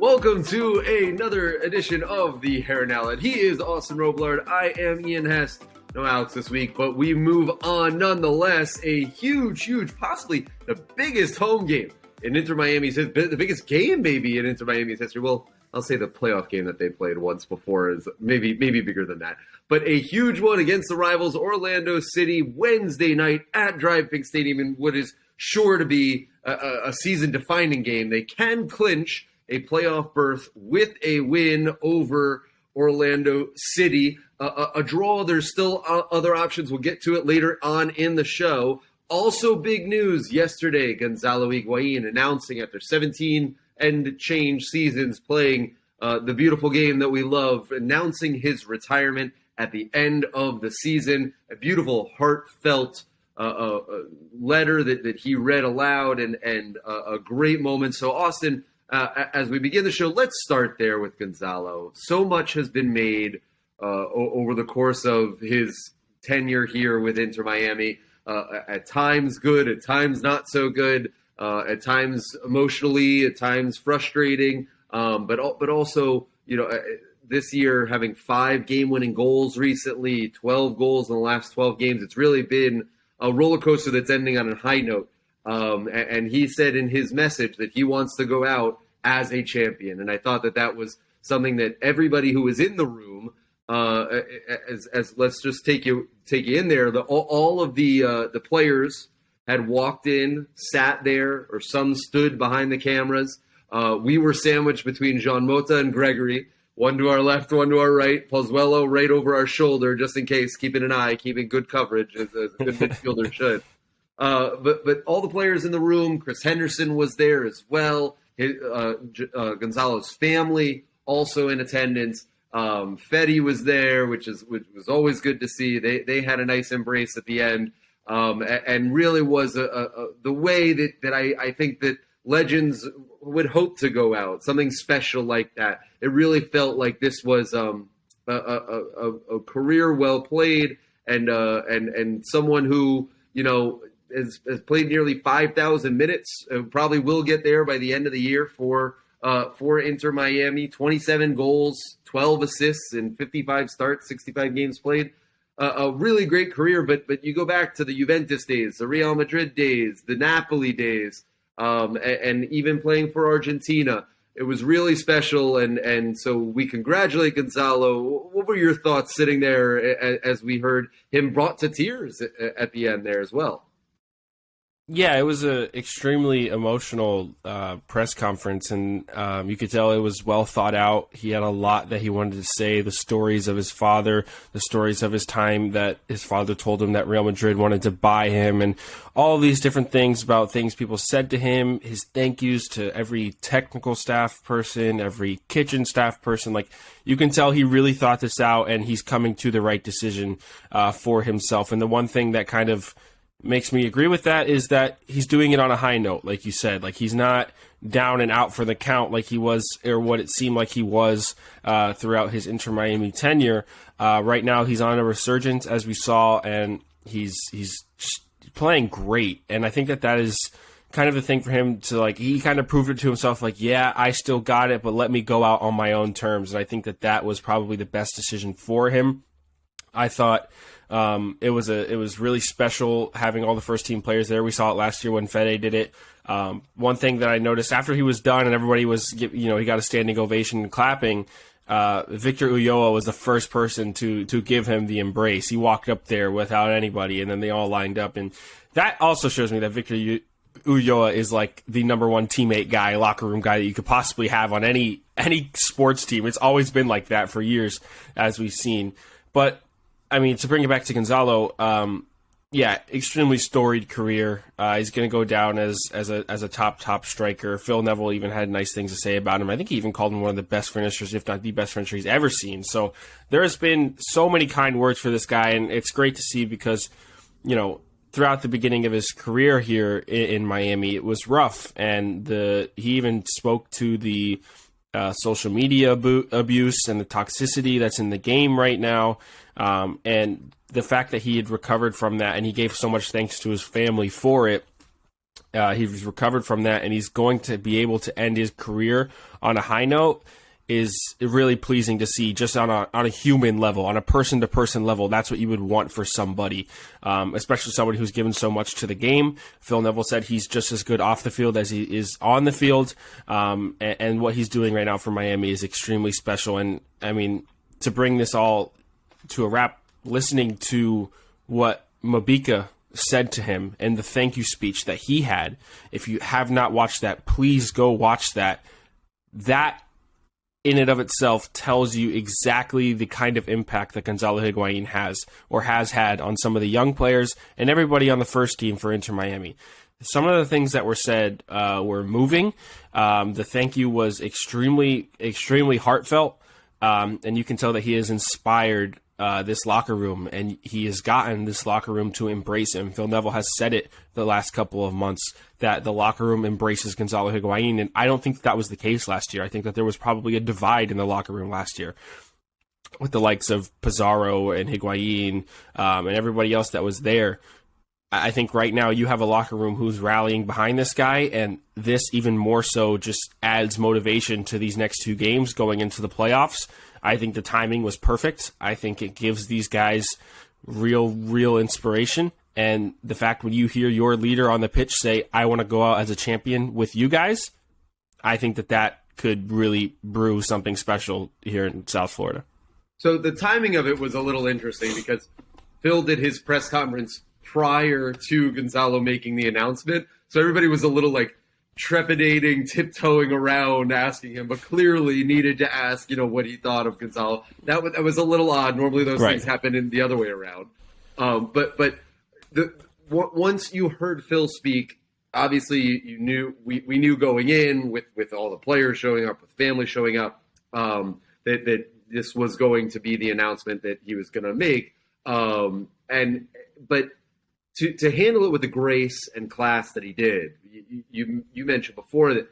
Welcome to another edition of the Heron Outlet. He is Austin Roblard. I am Ian Hess. No Alex this week, but we move on nonetheless. A huge, possibly the biggest home game in Inter Miami's history, the biggest game maybe in Inter Miami's history. Well, I'll say the playoff game that they played once before is maybe bigger than that. But a huge one against the rivals Orlando City Wednesday night at Drive Pink Stadium in what is sure to be a season-defining game. They can clinch a playoff berth with a win over Orlando City. A draw, there's still other options. We'll get to it later on in the show. Also big news yesterday, Gonzalo Higuain announcing after 17 and change seasons playing the beautiful game that we love, announcing his retirement at the end of the season. A beautiful, heartfelt letter that he read aloud and a great moment. So Austin, as we begin the show, let's start there with Gonzalo. So much has been made over the course of his tenure here with Inter Miami. At times good, at times not so good, at times emotionally, at times frustrating. But also, this year having 5 game-winning goals recently, 12 goals in the last 12 games. It's really been a roller coaster that's ending on a high note. And he said in his message that he wants to go out as a champion. And I thought that was something that everybody who was in the room, as let's just take you in there. All of the players had walked in, sat there, or some stood behind the cameras. We were sandwiched between Jean Mota and Gregory, one to our left, one to our right. Pozuelo right over our shoulder, just in case, keeping good coverage as a good midfielder should. But all the players in the room, Chris Henderson was there as well. Gonzalo's family also in attendance. Fetty was there, which was always good to see. They had a nice embrace at the end, and really was the way that I think that legends would hope to go out, something special like that. It really felt like this was a career well played, and someone who has played nearly 5,000 minutes. Probably will get there by the end of the year for Inter Miami. 27 goals, 12 assists in 55 starts, 65 games played. A really great career, but you go back to the Juventus days, the Real Madrid days, the Napoli days, and even playing for Argentina. It was really special, and so we congratulate Gonzalo. What were your thoughts sitting there as we heard him brought to tears at the end there as well? Yeah, it was an extremely emotional press conference, and you could tell it was well thought out. He had a lot that he wanted to say, the stories of his father, the stories of his time that his father told him that Real Madrid wanted to buy him, and all these different things about things people said to him, his thank yous to every technical staff person, every kitchen staff person. Like, you can tell he really thought this out, and he's coming to the right decision for himself. And the one thing that kind of makes me agree with that is that he's doing it on a high note, like you said. Like, he's not down and out for the count like he was, or what it seemed like he was throughout his Inter Miami tenure. Right now, he's on a resurgence, as we saw, and he's playing great. And I think that is kind of the thing for him to, like, he kind of proved it to himself, like, yeah, I still got it, but let me go out on my own terms. And I think that was probably the best decision for him. I thought it was really special having all the first team players there. We saw it last year when Fede did it. One thing that I noticed after he was done and everybody was, he got a standing ovation and clapping, Victor Ulloa was the first person to give him the embrace. He walked up there without anybody, and then they all lined up. And that also shows me that Victor Ulloa is like the number one teammate guy, locker room guy that you could possibly have on any sports team. It's always been like that for years, as we've seen. But I mean, to bring it back to Gonzalo, extremely storied career. He's going to go down as a top striker. Phil Neville even had nice things to say about him. I think he even called him one of the best finishers, if not the best finisher he's ever seen. So there has been so many kind words for this guy, and it's great to see because, throughout the beginning of his career here in Miami, it was rough, and he even spoke to the social media abuse and the toxicity that's in the game right now. And the fact that he had recovered from that and he gave so much thanks to his family for it, He's recovered from that, and he's going to be able to end his career on a high note is really pleasing to see, just on a human level, on a person-to-person level. That's what you would want for somebody, especially somebody who's given so much to the game. Phil Neville said he's just as good off the field as he is on the field, and what he's doing right now for Miami is extremely special. And, I mean, to bring this all to a wrap, listening to what Mabika said to him and the thank you speech that he had, if you have not watched that, please go watch that. That in and of itself tells you exactly the kind of impact that Gonzalo Higuain has or has had on some of the young players and everybody on the first team for Inter Miami. Some of the things that were said were moving. The thank you was extremely, extremely heartfelt, and you can tell that he has inspired this locker room, and he has gotten this locker room to embrace him. Phil Neville has said it the last couple of months that the locker room embraces Gonzalo Higuain, and I don't think that was the case last year. I think that there was probably a divide in the locker room last year with the likes of Pizarro and Higuain and everybody else that was there. I think right now you have a locker room who's rallying behind this guy, and this even more so just adds motivation to these next two games going into the playoffs. I think the timing was perfect. I think it gives these guys real inspiration. And the fact when you hear your leader on the pitch say, I want to go out as a champion with you guys, I think that could really brew something special here in South Florida. So the timing of it was a little interesting because Phil did his press conference prior to Gonzalo making the announcement. So everybody was a little like trepidating, tiptoeing around, asking him, but clearly needed to ask, what he thought of Gonzalo. That was a little odd. Normally those things happen in the other way around. But once you heard Phil speak, obviously you knew we knew going in with all the players showing up, with family showing up, that this was going to be the announcement that he was going to make. But to handle it with the grace and class that he did, you mentioned before that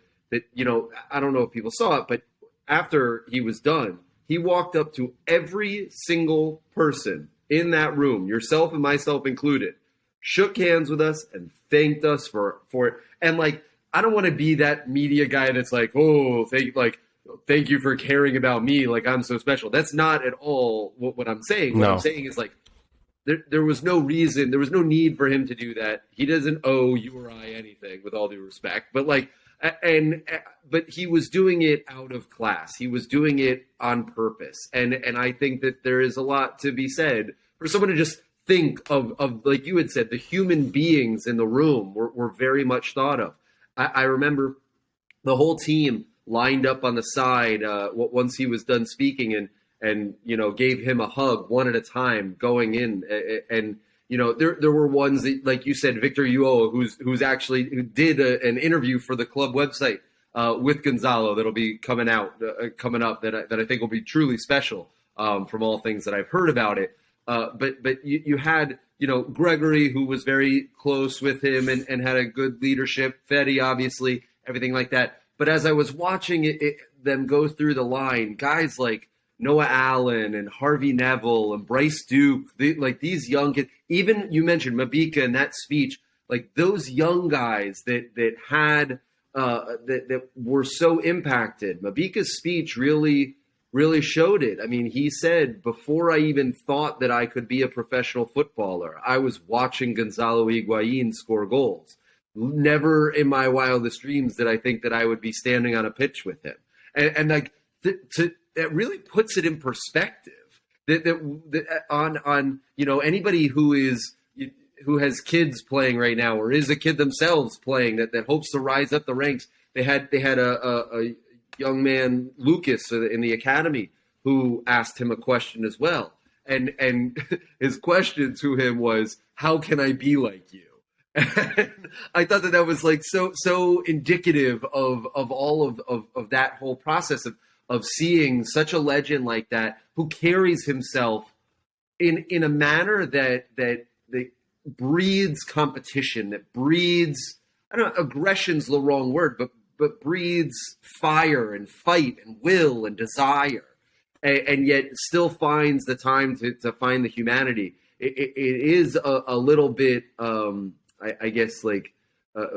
I don't know if people saw it, but after he was done, he walked up to every single person in that room, yourself and myself included, shook hands with us and thanked us for it. And I don't want to be that media guy that's like, oh, thank you for caring about me, like I'm so special. That's not at all what I'm saying. What I'm saying is there was no reason, there was no need for him to do that. He doesn't owe you or I anything, with all due respect. But but he was doing it out of class. He was doing it on purpose. And I think that there is a lot to be said for someone to just think of like you had said, the human beings in the room were very much thought of. I remember the whole team lined up on the side once he was done speaking and gave him a hug one at a time going in. And there were ones that, like you said, Victor Uoa, who did an interview for the club website with Gonzalo that'll be coming up that I think will be truly special from all things that I've heard about it. But you had Gregory, who was very close with him and had a good leadership. Fetty, obviously, everything like that. But as I was watching them go through the line, guys like Noah Allen and Harvey Neville and Bryce Duke, these young kids, even you mentioned Mabika in that speech, like those young guys that had that were so impacted. Mabika's speech really showed it. I mean, he said, before I even thought that I could be a professional footballer, I was watching Gonzalo Higuain score goals. Never in my wildest dreams did I think that I would be standing on a pitch with him. And that really puts it in perspective. That on anybody who has kids playing right now or is a kid themselves playing that hopes to rise up the ranks. They had a young man, Lucas, in the academy, who asked him a question as well. And his question to him was, how can I be like you? And I thought that was so indicative of all of that whole process of seeing such a legend like that, who carries himself in a manner that breeds competition, that breeds, I don't know, aggression's the wrong word, but breeds fire and fight and will and desire, and yet still finds the time to find the humanity. It is a little bit, I guess,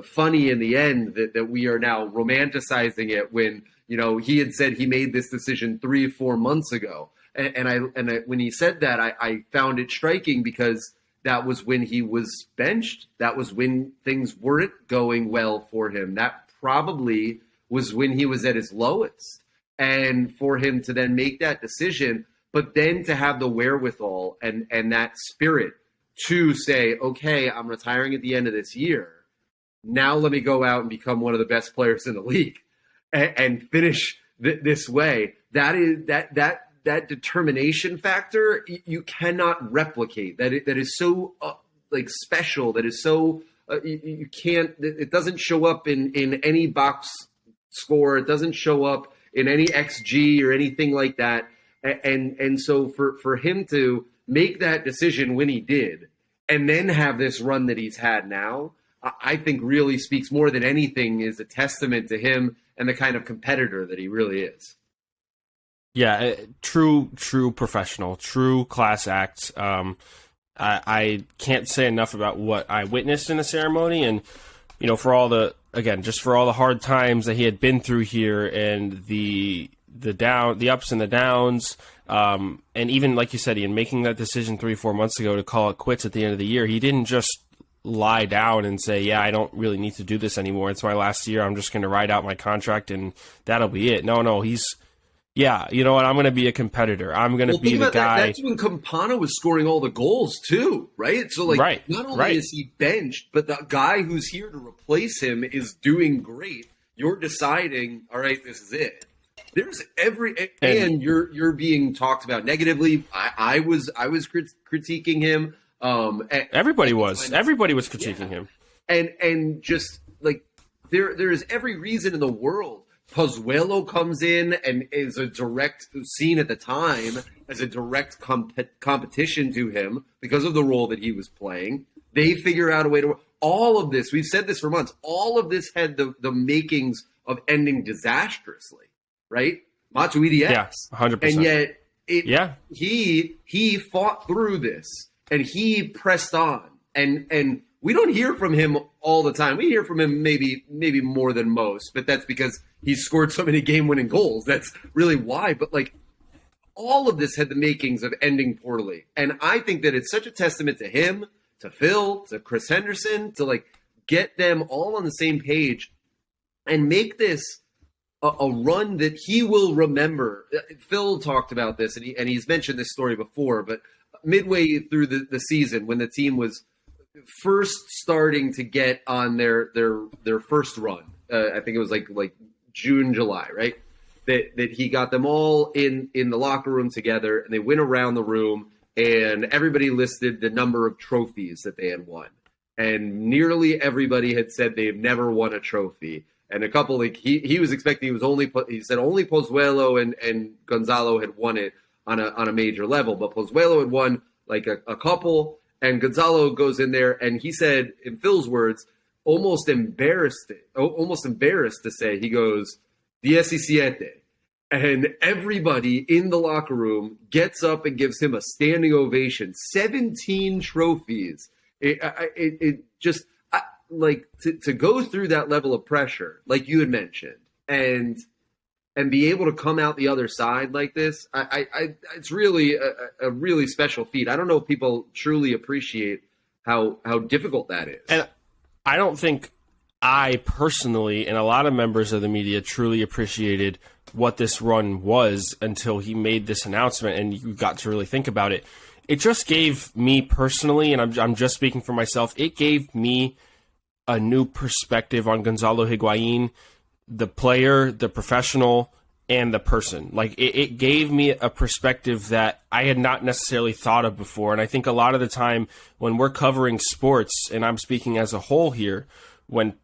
funny in the end that we are now romanticizing it when, he had said he made this decision 3 or 4 months ago. When he said that, I found it striking because that was when he was benched. That was when things weren't going well for him. That probably was when he was at his lowest. And for him to then make that decision, but then to have the wherewithal and that spirit to say, okay, I'm retiring at the end of this year. Now let me go out and become one of the best players in the league and finish this way. That is that determination factor you cannot replicate. That is so special. That is so you can't. It doesn't show up in any box score. It doesn't show up in any XG or anything like that. And so for him to make that decision when he did, and then have this run that he's had now, I think really speaks more than anything is a testament to him and the kind of competitor that he really is. Yeah, true professional, true class act. I can't say enough about what I witnessed in the ceremony, and for all the hard times that he had been through here, and the ups and the downs, and even like you said, Ian, making that decision 3-4 months ago to call it quits at the end of the year, he didn't just lie down and say, yeah, I don't really need to do this anymore. It's my last year. I'm just going to ride out my contract and that'll be it. No, he's, yeah, you know what? I'm going to be a competitor. I'm going to be the guy. That's when Campana was scoring all the goals too, right? So not only is he benched, but the guy who's here to replace him is doing great. You're deciding, all right, this is it. There's and you're being talked about negatively. I was critiquing him. Everybody was critiquing him, and just like there is every reason in the world. Pozuelo comes in and is seen at the time as a direct competition to him because of the role that he was playing. They figure out a way to all of this. We've said this for months. All of this had the makings of ending disastrously, right? Matuidi, yeah, 100%. And yet, he fought through this. And he pressed on, and we don't hear from him all the time. We hear from him maybe more than most, but that's because he scored so many game-winning goals. That's really why. But all of this had the makings of ending poorly, and I think that it's such a testament to him, to Phil, to Chris Henderson, to get them all on the same page and make this a run that he will remember. Phil talked about this, and he's mentioned this story before, but midway through the season, when the team was first starting to get on their first run, I think it was like June, July, right? That he got them all in the locker room together, and they went around the room, and everybody listed the number of trophies that they had won, and nearly everybody had said they've never won a trophy. And a couple, he was expecting, he said only Pozuelo and Gonzalo had won it on a major level, but Pozuelo had won a couple, and Gonzalo goes in there, and he said, in Phil's words, almost embarrassed to say, he goes, 17. And everybody in the locker room gets up and gives him a standing ovation. 17 trophies. It just to go through that level of pressure, like you had mentioned, and be able to come out the other side like this, it's really a really special feat. I don't know if people truly appreciate how difficult that is. And I don't think I personally and a lot of members of the media truly appreciated what this run was until he made this announcement and you got to really think about it. It just gave me personally, and I'm just speaking for myself, it gave me a new perspective on Gonzalo Higuain, the player, the professional, and the person. It gave me a perspective that I had not necessarily thought of before. And I think a lot of the time when we're covering sports, and I'm speaking as a whole here, when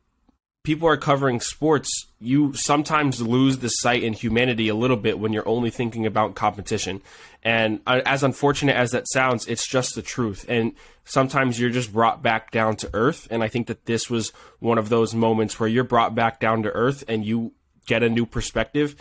people are covering sports, you sometimes lose the sight and humanity a little bit when you're only thinking about competition. And as unfortunate as that sounds, it's just the truth. And sometimes you're just brought back down to earth. And I think that this was one of those moments where you're brought back down to earth and you get a new perspective.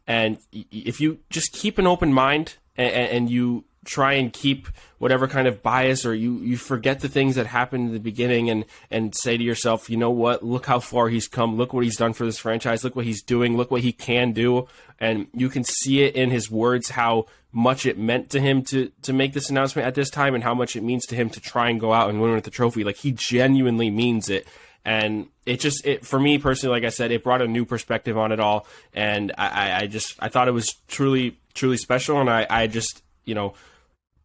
And if you just keep an open mind and you try and keep whatever kind of bias, or you forget the things that happened in the beginning and say to yourself, you know what, look how far he's come, look what he's done for this franchise, look what he's doing, look what he can do. And you can see it in his words, how much it meant to him to make this announcement at this time, and how much it means to him to try and go out and win with the trophy. Like, he genuinely means it. And it for me personally, like I said, it brought a new perspective on it all. And I thought it was truly, truly special. And I just,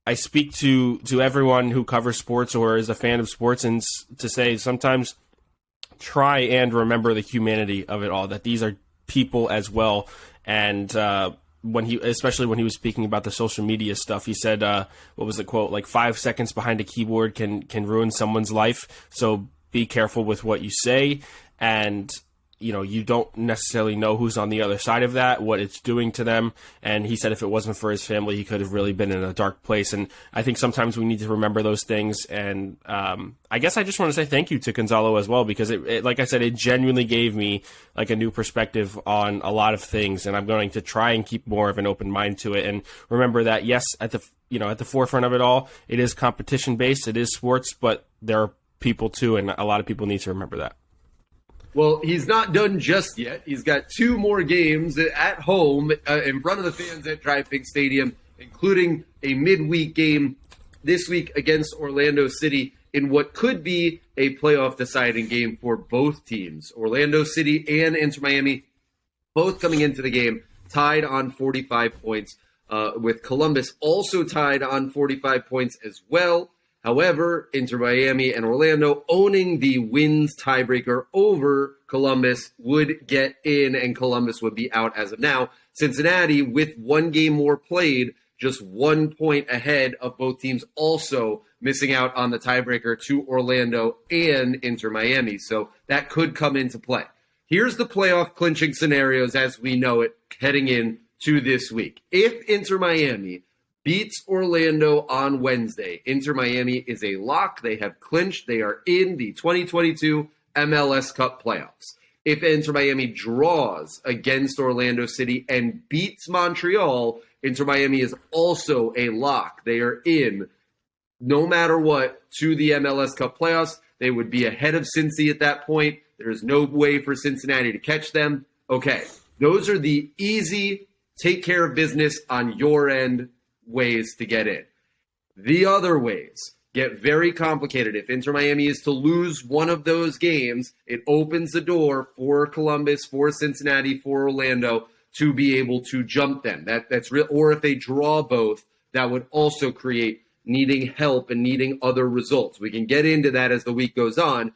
I speak to everyone who covers sports or is a fan of sports, and to say sometimes try and remember the humanity of it all, that these are people as well. And especially when he was speaking about the social media stuff, he said, what was the quote? Like, 5 seconds behind a keyboard can ruin someone's life. So be careful with what you say. And you don't necessarily know who's on the other side of that, what it's doing to them. And he said if it wasn't for his family, he could have really been in a dark place. And I think sometimes we need to remember those things. And I guess I just want to say thank you to Gonzalo as well, because it, like I said, it genuinely gave me like a new perspective on a lot of things. And I'm going to try and keep more of an open mind to it. And remember that, yes, at the forefront of it all, it is competition based, it is sports, but there are people too. And a lot of people need to remember that. Well, he's not done just yet. He's got 2 more games at home in front of the fans at Drive Pink Stadium, including a midweek game this week against Orlando City in what could be a playoff deciding game for both teams. Orlando City and Inter Miami both coming into the game tied on 45 points, with Columbus also tied on 45 points as well. However, Inter Miami and Orlando owning the wins tiebreaker over Columbus would get in, and Columbus would be out as of now. Cincinnati, with 1 game more played, just 1 point ahead of both teams, also missing out on the tiebreaker to Orlando and Inter Miami. So that could come into play. Here's the playoff clinching scenarios as we know it heading in to this week. If Inter Miami beats Orlando on Wednesday, Inter Miami is a lock. They have clinched. They are in the 2022 MLS Cup playoffs. If Inter Miami draws against Orlando City and beats Montreal, Inter Miami is also a lock. They are in, no matter what, to the MLS Cup playoffs. They would be ahead of Cincy at that point. There is no way for Cincinnati to catch them. Okay, those are the easy, take care of business on your end ways to get in. The other ways get very complicated. If Inter Miami is to lose one of those games, it opens the door for Columbus, for Cincinnati, for Orlando to be able to jump them. That's real. Or if they draw both, that would also create needing help and needing other results. We can get into that as the week goes on.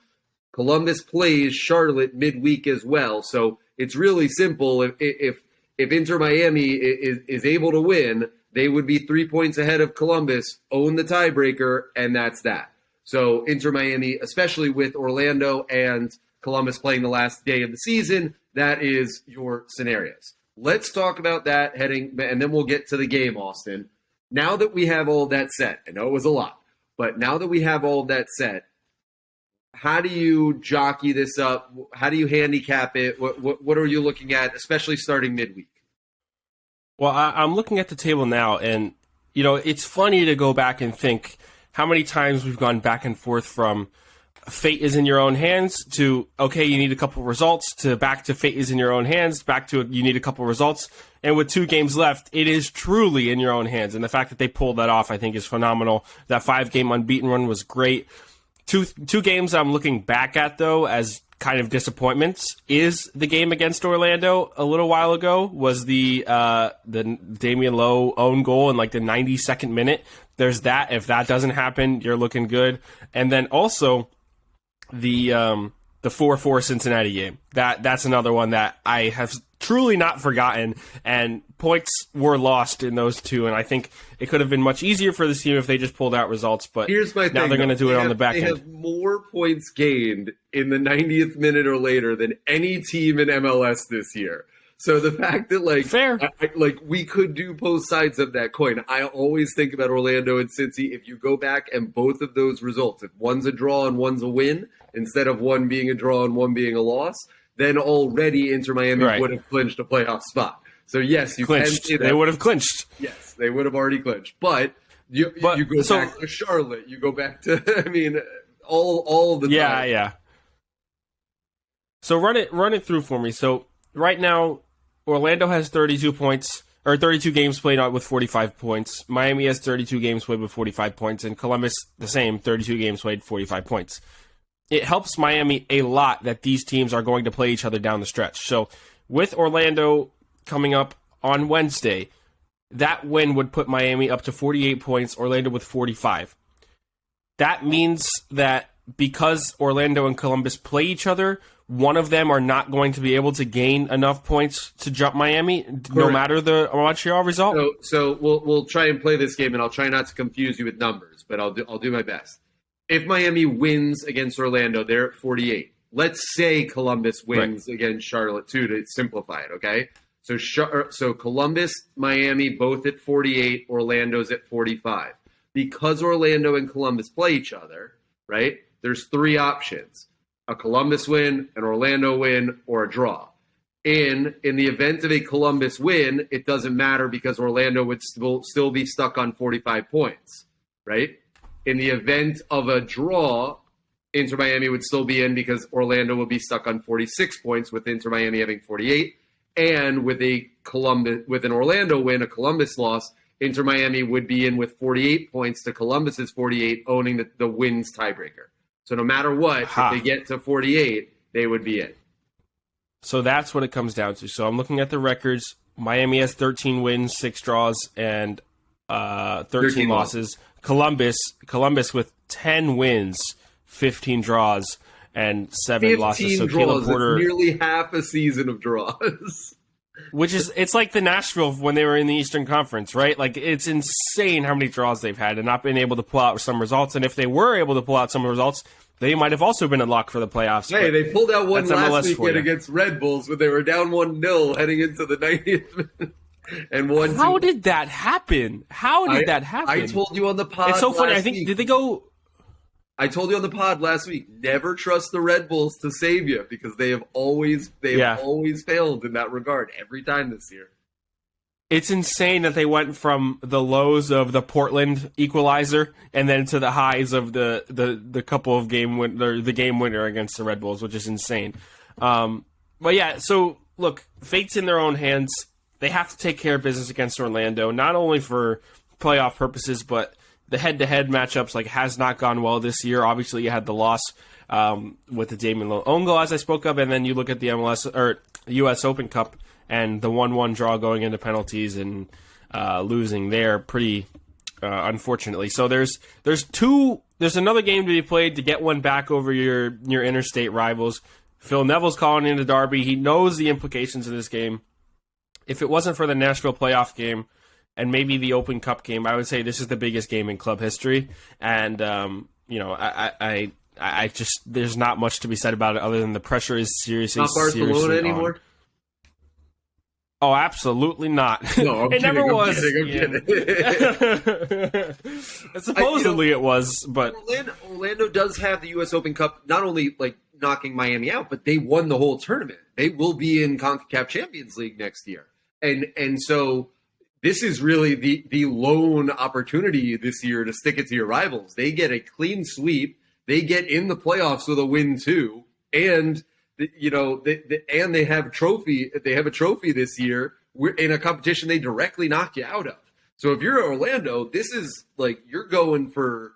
Columbus plays Charlotte midweek as well, so it's really simple. If Inter Miami is able to win, they would be 3 points ahead of Columbus, own the tiebreaker, and that's that. So Inter Miami, especially with Orlando and Columbus playing the last day of the season, that is your scenarios. Let's talk about that and then we'll get to the game, Austin. Now that we have all of that set, I know it was a lot, but now that we have all of that set, how do you jockey this up? How do you handicap it? What are you looking at, especially starting midweek? Well, I'm looking at the table now, and, it's funny to go back and think how many times we've gone back and forth from fate is in your own hands to, okay, you need a couple results, to back to fate is in your own hands, back to you need a couple results. And with 2 games left, it is truly in your own hands. And the fact that they pulled that off, I think, is phenomenal. That 5-game unbeaten run was great. Two games I'm looking back at, though, as kind of disappointments is the game against Orlando a little while ago, was the Damian Lowe own goal in like the 92nd minute. There's that. If that doesn't happen, you're looking good. And then also the 4-4 Cincinnati game. That's another one that I have truly not forgotten, and points were lost in those two, and I think it could have been much easier for this team if they just pulled out results, but here's my now thing, they're going to do it on the back end. They have more points gained in the 90th minute or later than any team in MLS this year. So the fact that, fair. We could do both sides of that coin. I always think about Orlando and Cincy. If you go back and both of those results, if one's a draw and one's a win, instead of one being a draw and one being a loss, then already Inter Miami would have clinched a playoff spot. So yes, you clinched. can see that. They would have clinched. Yes, they would have already clinched. But You go back to Charlotte. You go back to all the time. Yeah. So run it through for me. So right now, Orlando has 32 points, or 32 games played out with 45 points. Miami has 32 games played with 45 points, and Columbus the same, 32 games played, 45 points. It helps Miami a lot that these teams are going to play each other down the stretch. So with Orlando coming up on Wednesday, that win would put Miami up to 48 points, Orlando with 45. That means that because Orlando and Columbus play each other, one of them are not going to be able to gain enough points to jump Miami, no matter the Montreal result. So we'll try and play this game, and I'll try not to confuse you with numbers, but I'll do my best. If Miami wins against Orlando, they're at 48. Let's say Columbus wins against Charlotte too, to simplify it. Okay, so Columbus, Miami, both at 48. Orlando's at 45. Because Orlando and Columbus play each other, right? There's three options: a Columbus win, an Orlando win, or a draw. In the event of a Columbus win, it doesn't matter because Orlando would still be stuck on 45 points, right? In the event of a draw, Inter Miami would still be in because Orlando would be stuck on 46 points with Inter Miami having 48. And with an Orlando win, a Columbus loss, Inter Miami would be in with 48 points to Columbus's 48, owning the wins tiebreaker. So no matter what, if they get to 48, they would be in. So that's what it comes down to. So I'm looking at the records. Miami has 13 wins, 6 draws, and 13 losses. Columbus with 10 wins, 15 draws, and 7 losses. So draws, Caleb Porter, nearly half a season of draws. It's like the Nashville when they were in the Eastern Conference, right? Like, it's insane how many draws they've had and not been able to pull out some results. And if they were able to pull out some results, they might have also been in luck for the playoffs. Hey, they pulled out one last weekend against Red Bulls when they were down 1-0 heading into the 90th minute. And How did that happen? I told you on the pod. It's so funny. I think week. Did they go? I told you on the pod last week. Never trust the Red Bulls to save you because they have always failed in that regard every time this year. It's insane that they went from the lows of the Portland equalizer and then to the highs of the couple of game winner against the Red Bulls, which is insane. But yeah, so look, fate's in their own hands. They have to take care of business against Orlando, not only for playoff purposes, but the head-to-head matchups has not gone well this year. Obviously, you had the loss with the Damon Longo, as I spoke of, and then you look at the MLS or U.S. Open Cup and the 1-1 draw going into penalties and losing there pretty unfortunately. So there's another game to be played to get one back over your interstate rivals. Phil Neville's calling in the derby. He knows the implications of this game. If it wasn't for the Nashville playoff game and maybe the Open Cup game, I would say this is the biggest game in club history. And I just there's not much to be said about it other than the pressure is seriously not Barcelona anymore. Oh, absolutely not. No, it never was. I'm kidding. Supposedly it was, but Orlando does have the U.S. Open Cup. Not only knocking Miami out, but they won the whole tournament. They will be in CONCACAF Champions League next year. And so this is really the lone opportunity this year to stick it to your rivals. They get a clean sweep. They get in the playoffs with a win too. And, and they have a trophy. They have a trophy this year in a competition they directly knock you out of. So if you're Orlando, this is you're going for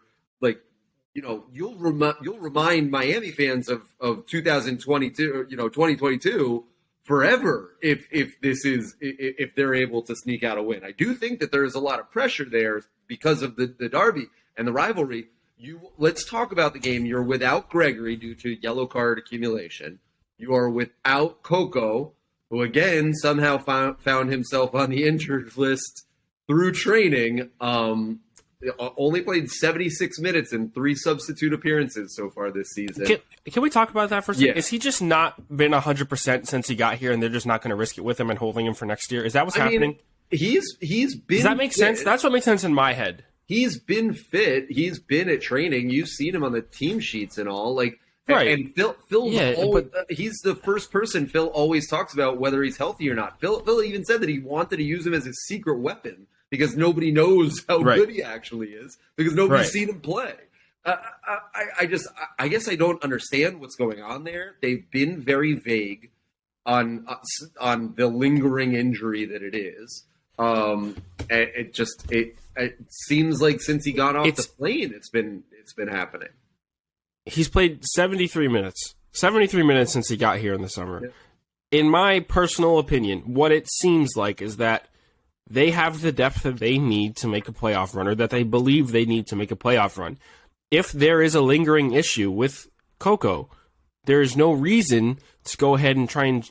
you'll remind Miami fans of 2022, 2022 forever if they're able to sneak out a win. I do think that there is a lot of pressure there because of the derby and the rivalry. Let's talk about the game. You're without Gregory due to yellow card accumulation. You are without Coco, who again somehow found himself on the injured list through training. Only played 76 minutes and 3 substitute appearances so far this season. Can we talk about that for a second? Yeah. Is he just not been 100% since he got here, and they're just not going to risk it with him and holding him for next year? Is that what's happening? He's been. Does that make sense? That's what makes sense in my head. He's been fit. He's been at training. You've seen him on the team sheets and all. Right. And he's the first person Phil always talks about whether he's healthy or not. Phil even said that he wanted to use him as his secret weapon because nobody knows how Right. good he actually is because nobody's Right. seen him play. I guess I don't understand what's going on there. They've been very vague on the lingering injury that it is. It seems like since he got off the plane, it's been happening. He's played 73 minutes. 73 minutes since he got here in the summer. Yeah. In my personal opinion, what it seems like is that they have the depth that they need to make a playoff run, or that they believe they need to make a playoff run. If there is a lingering issue with Coco, there is no reason to go ahead and try and,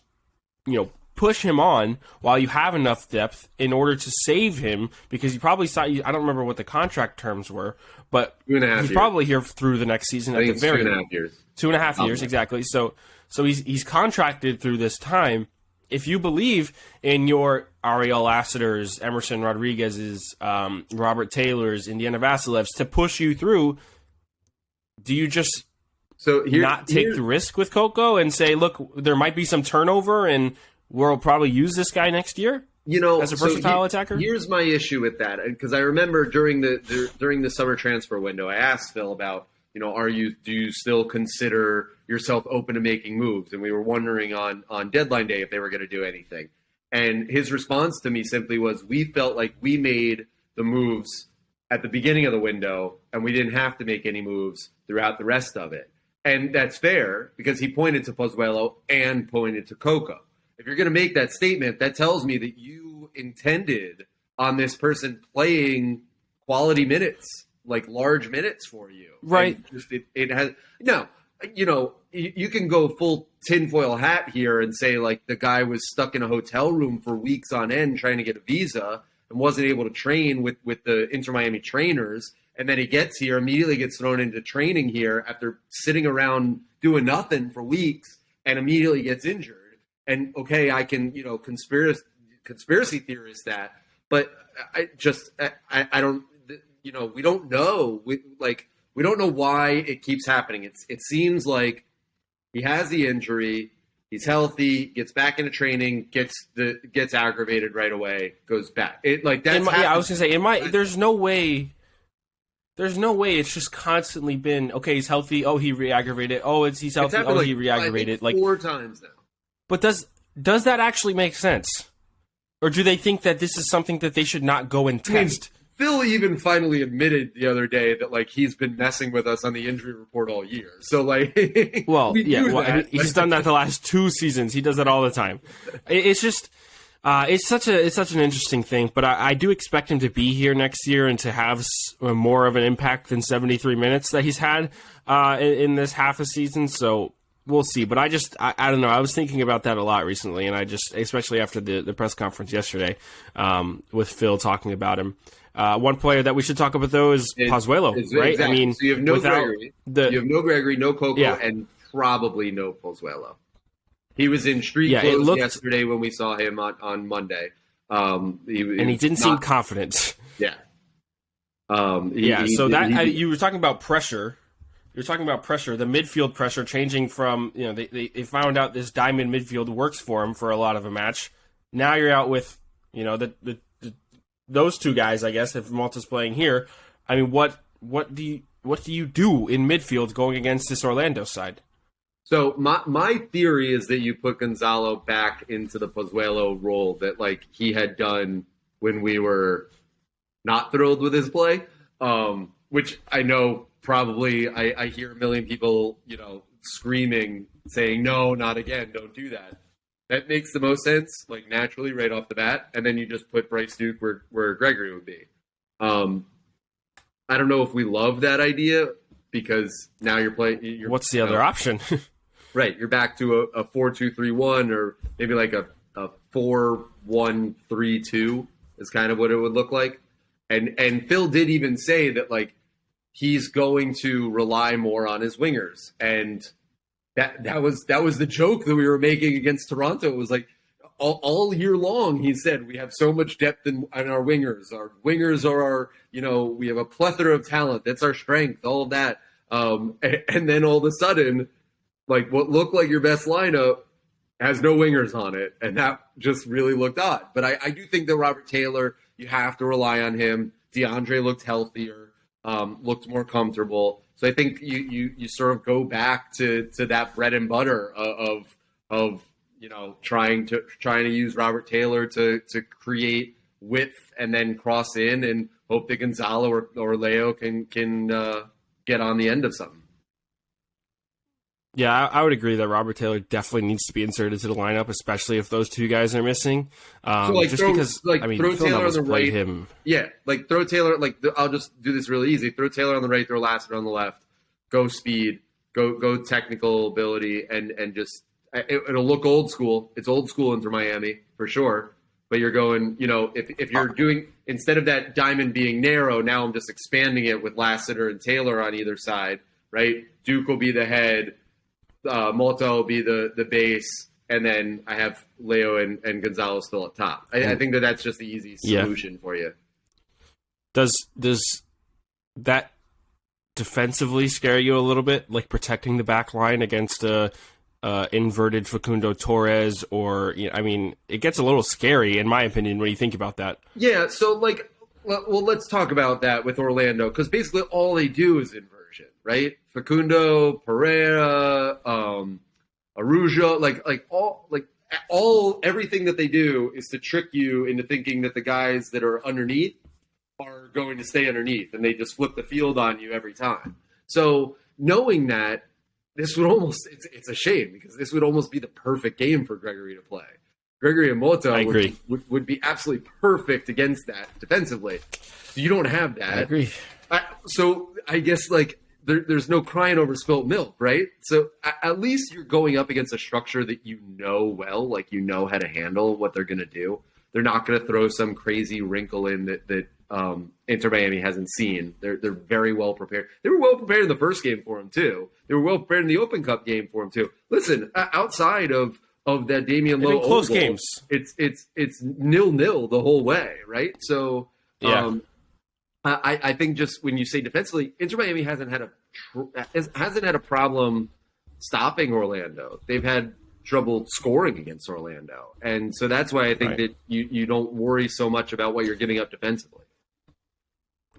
push him on while you have enough depth in order to save him, because you probably saw, I don't remember what the contract terms were, but 2.5 years. he's probably here through the next season. I think at the very 2.5 years. 2.5 years, exactly. So he's contracted through this time. If you believe in your Ariel Lassiter's, Emerson Rodriguez's, Robert Taylor's, Indiana Vasilev's to push you through, do you just not take the risk with Coco and say, look, there might be some turnover and we'll probably use this guy next year as a versatile attacker? Here's my issue with that, because I remember during the summer transfer window, I asked Phil about, do you still consider yourself open to making moves? And we were wondering on deadline day if they were going to do anything. And his response to me simply was, we felt like we made the moves at the beginning of the window and we didn't have to make any moves throughout the rest of it. And that's fair, because he pointed to Pozuelo and pointed to Coco. If you're going to make that statement, that tells me that you intended on this person playing quality minutes, like large minutes for you. Right. It has no, you can go full tinfoil hat here and say like the guy was stuck in a hotel room for weeks on end trying to get a visa and wasn't able to train with the Inter Miami trainers. And then he gets here, immediately gets thrown into training here after sitting around doing nothing for weeks and immediately gets injured. And okay, I can, conspiracy theorist that, but I don't, we don't know. We don't know why it keeps happening. It seems like he has the injury, he's healthy, gets back into training, gets aggravated right away, goes back. I was gonna say, there's no way it's just constantly been, okay, he's healthy, oh, he re-aggravated, oh, he's healthy, oh, he re-aggravated. Like 4 times now. But does that actually make sense? Or do they think that this is something that they should not go and test? Phil even finally admitted the other day that he's been messing with us on the injury report all year. So he's done that the last 2 seasons. He does that all the time. It's just it's such an interesting thing. But I do expect him to be here next year and to have more of an impact than 73 minutes that he's had in this half a season. So we'll see. But I don't know. I was thinking about that a lot recently, and especially after the press conference yesterday with Phil talking about him. One player that we should talk about, though, is Pozuelo, right? Exactly. I mean, so you have no Gregory, no Coco, Yeah. and probably no Pozuelo. He was in street clothes yesterday when we saw him on Monday. He didn't seem confident. Yeah. You were talking about pressure. You're talking about pressure, the midfield pressure changing from, they found out this diamond midfield works for him for a lot of a match. Now you're out with, those 2 guys, I guess, if Malta's playing here. I mean, what do you do in midfield going against this Orlando side? So my theory is that you put Gonzalo back into the Pozuelo role that he had done when we were not thrilled with his play, which I know probably I hear a million people screaming saying no, not again, don't do that. That makes the most sense, naturally right off the bat, and then you just put Bryce Duke where Gregory would be. I don't know if we love that idea because now you're playing. What's the other option? Right, you're back to a 4-2-3-1 or maybe a 4-1-3-2 is kind of what it would look like. And Phil did even say that he's going to rely more on his wingers, and that was the joke that we were making against Toronto. It was all year long he said we have so much depth in our wingers. Our wingers are our we have a plethora of talent. That's our strength. All of that, and then all of a sudden, what looked like your best lineup has no wingers on it, and that just really looked odd. But I do think that Robert Taylor You have to rely on him. DeAndre looked healthier, looked more comfortable. So I think you sort of go back to that bread and butter of trying to use Robert Taylor to create width and then cross in and hope that Gonzalo or Leo can get on the end of something. Yeah, I would agree that Robert Taylor definitely needs to be inserted to the lineup, especially if those two guys are missing. Throw Taylor on the right. Him. Yeah, throw Taylor. I'll just do this really easy. Throw Taylor on the right. Throw Lassiter on the left. Go speed. Go technical ability, and just it'll look old school. It's old school Inter Miami for sure. But you're going, if you're doing, instead of that diamond being narrow, now I'm just expanding it with Lassiter and Taylor on either side, right? Duke will be the head. Malta will be the base, and then I have Leo and Gonzalo still up top. I think that's just the easy solution for you. Does that defensively scare you a little bit, like protecting the back line against a inverted Facundo Torres, or it gets a little scary in my opinion when you think about that. Yeah, so let's talk about that with Orlando, because basically all they do is inversion, right? Facundo, Pereira, Arujo, everything that they do is to trick you into thinking that the guys that are underneath are going to stay underneath, and they just flip the field on you every time. So knowing that, this would almost, it's a shame, because this would almost be the perfect game for Gregory to play. Gregory and Mota would be absolutely perfect against that defensively. You don't have that. I agree. So I guess there's no crying over spilt milk, right? So at least you're going up against a structure that you know well, how to handle what they're going to do. They're not going to throw some crazy wrinkle in that Inter Miami hasn't seen. They're very well prepared. They were well prepared in the first game for him too. They were well prepared in the Open Cup game for him too. Listen, outside of that Damian Lowe close games, it's 0-0 the whole way, right? So yeah. I think just when you say defensively, Inter Miami hasn't had a problem stopping Orlando. They've had trouble scoring against Orlando, and so that's why I think that you don't worry so much about what you're giving up defensively.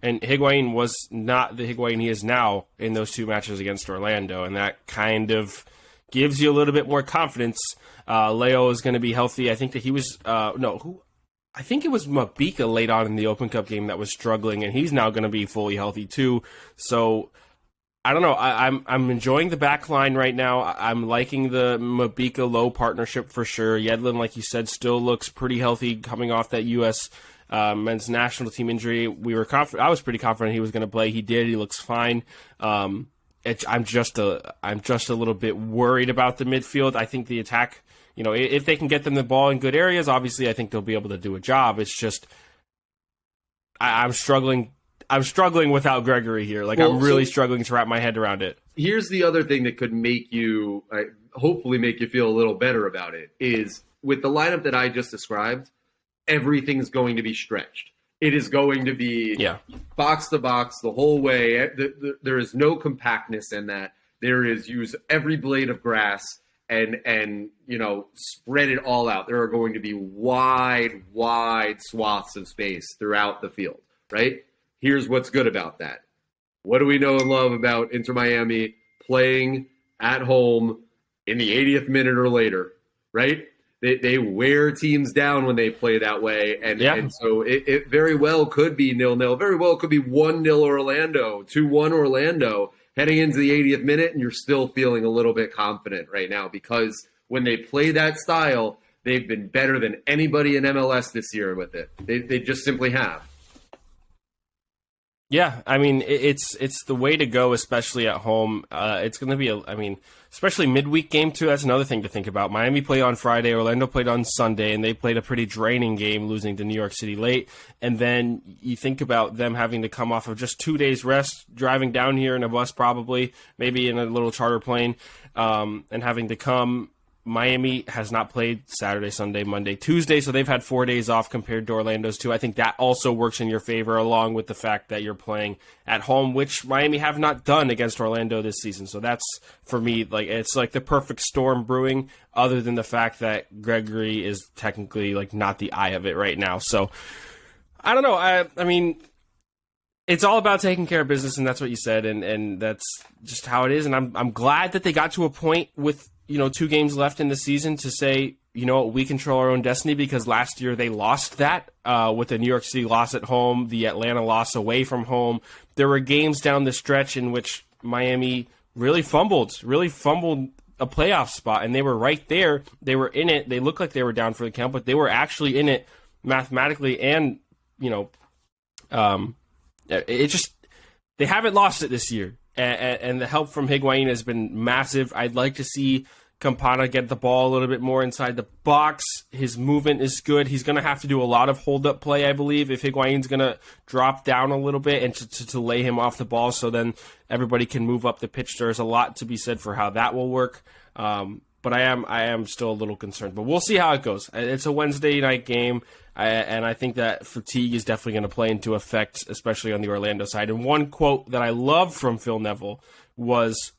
And Higuain was not the Higuain he is now in those two matches against Orlando, and that kind of gives you a little bit more confidence. Leo is going to be healthy. I think that he was I think it was Mabika late on in the Open Cup game that was struggling, and he's now going to be fully healthy too. So I don't know. I'm enjoying the back line right now. I'm liking the Mabika Lowe partnership for sure. Yedlin, like you said, still looks pretty healthy coming off that U.S. Men's national team injury. I was pretty confident he was going to play. He did. He looks fine. I'm just a little bit worried about the midfield. I think the attack, if they can get them the ball in good areas, obviously I think they'll be able to do a job. It's just I'm struggling without Gregory here. I'm really struggling to wrap my head around it. Here's the other thing that could make you, hopefully make you feel a little better about it, is with the lineup that I just described, everything's going to be stretched. It is going to be box to box the whole way. There is no compactness in that. There is use every blade of grass and spread it all out. There are going to be wide swaths of space throughout the field, right? Here's what's good about that. What do we know and love about Inter Miami playing at home in the 80th minute or later, right? They wear teams down when they play that way, and so it very well could be 0-0. Very well could be 1-0 Orlando, 2-1 Orlando heading into the 80th minute, and you're still feeling a little bit confident right now, because when they play that style, they've been better than anybody in MLS this year with it. They just simply have. Yeah, it's the way to go, especially at home. It's going to be, especially midweek game too. That's another thing to think about. Miami played on Friday, Orlando played on Sunday, and they played a pretty draining game, losing to New York City late. And then you think about them having to come off of just 2 days rest, driving down here in a bus probably, maybe in a little charter plane, and having to come. Miami has not played Saturday, Sunday, Monday, Tuesday, so they've had 4 days off compared to Orlando's 2. I think that also works in your favor, along with the fact that you're playing at home, which Miami have not done against Orlando this season. So that's, for me, it's like the perfect storm brewing, other than the fact that Gregory is technically not the eye of it right now. So I don't know. I mean, it's all about taking care of business, and that's what you said, and that's just how it is. And I'm glad that they got to a point with 2 games left in the season to say, we control our own destiny, because last year they lost that with the New York City loss at home, the Atlanta loss away from home. There were games down the stretch in which Miami really fumbled a playoff spot, and they were right there. They were in it. They looked like they were down for the count, but they were actually in it mathematically, and they haven't lost it this year, and the help from Higuain has been massive. I'd like to see Campana get the ball a little bit more inside the box. His movement is good. He's going to have to do a lot of hold-up play, I believe, if Higuain's going to drop down a little bit and to lay him off the ball, so then everybody can move up the pitch. There's a lot to be said for how that will work. But I am still a little concerned. But we'll see how it goes. It's a Wednesday night game, and I think that fatigue is definitely going to play into effect, especially on the Orlando side. And one quote that I love from Phil Neville was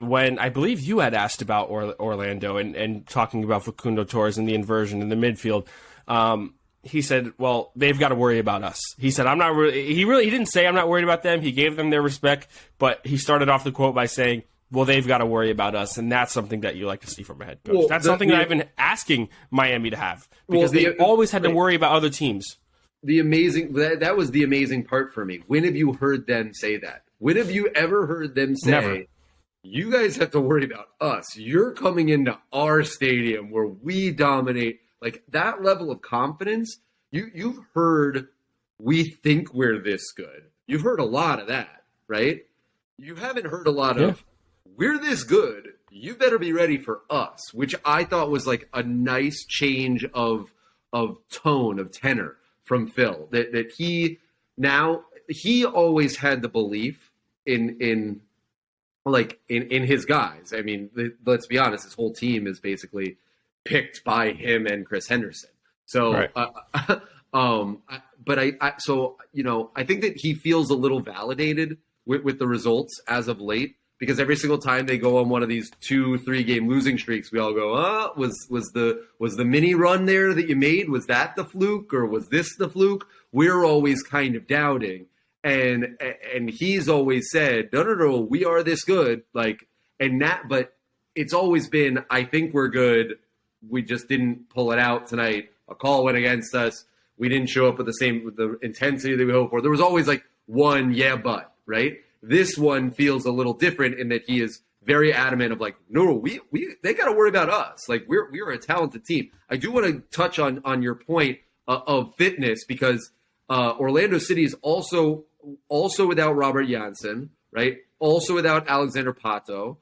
when I believe you had asked about Orlando and talking about Facundo Torres and the inversion in the midfield. He said, well, they've got to worry about us. He said, he didn't say I'm not worried about them. He gave them their respect, but he started off the quote by saying, well, they've got to worry about us, and that's something that you like to see from a head coach. That's something that I've been asking Miami to have, because they always had to worry about other teams. That was the amazing part for me. When have you heard them say that? When have you ever heard them say, Never. You guys have to worry about us. You're coming into our stadium where we dominate. Like, that level of confidence, you've heard, we think we're this good. You've heard a lot of that, right? You haven't heard a lot of, we're this good, you better be ready for us, which I thought was like a nice change of tone, of tenor from Phil. That he always had the belief in his guys. I mean, let's be honest, his whole team is basically picked by him and Chris Henderson. So, right. I think that he feels a little validated with the results as of late, because every single time they go on one of these 2-3 game losing streaks, we all go, was the mini run there that you made, was that the fluke, or was this the fluke? We're always kind of doubting. And he's always said, no, we are this good. but it's always been, I think we're good. We just didn't pull it out tonight. A call went against us. We didn't show up with the intensity that we hoped for. There was always like one, but, right? This one feels a little different in that he is very adamant of like, no, they got to worry about us. Like, we're a talented team. I do want to touch on your point of fitness, because Orlando City is also without Robert Janssen, right? Also without Alexander Pato.